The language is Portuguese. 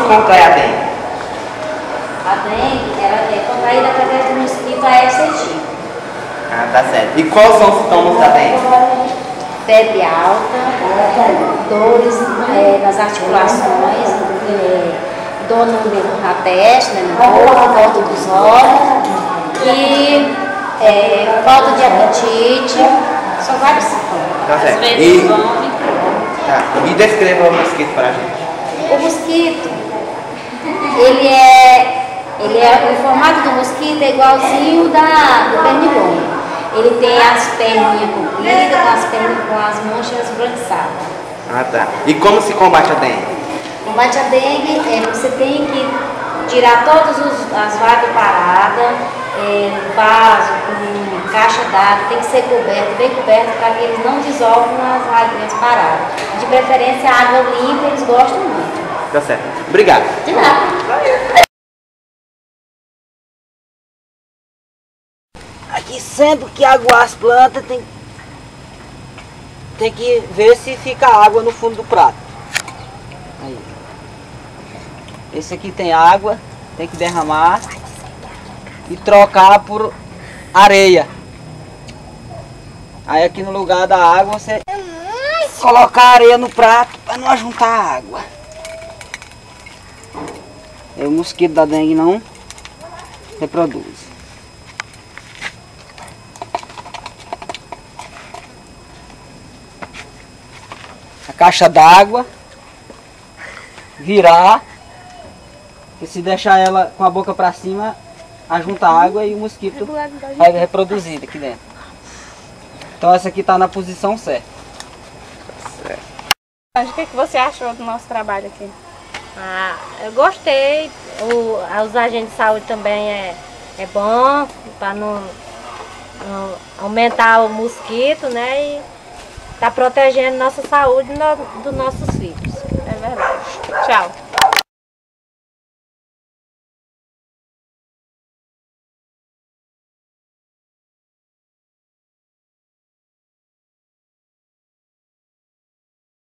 contrai a dengue? A dengue, ela é contraída através do mosquito Aedes aegypti. Ah, tá certo. E quais são os sintomas da dengue? Febre alta, dores nas articulações, dor na testa, no corpo, volta dos olhos e falta de apetite. São vários sintomas. Tá certo. Às vezes vômito. Tá. E descreva o mosquito pra gente. O mosquito, o formato do mosquito é igualzinho do pernilongo. Ele tem as perninhas compridas, com as manchas branquiçadas. Ah, tá. E como se combate a dengue? Combate a dengue, você tem que tirar todas as vagas paradas, vaso, com caixa d'água, tem que ser coberto, bem coberto, para que eles não dissolvam nas vaguinhas paradas. De preferência, água limpa, eles gostam muito. Tá certo. Obrigado. De nada. Aqui sempre que aguar as plantas tem que ver se fica água no fundo do prato. Aí. Esse aqui tem água, tem que derramar e trocar por areia. Aí aqui no lugar da água você colocar areia no prato para não juntar água. Aí o mosquito da dengue não reproduz. A caixa d'água, virar, e se deixar ela com a boca para cima, ajunta a água e o mosquito vai reproduzir aqui dentro. Então essa aqui está na posição certa. O que você achou do nosso trabalho aqui? Eu gostei, os agentes de saúde também é bom, para não aumentar o mosquito, né? E tá protegendo nossa saúde dos nossos filhos. É verdade. Tchau.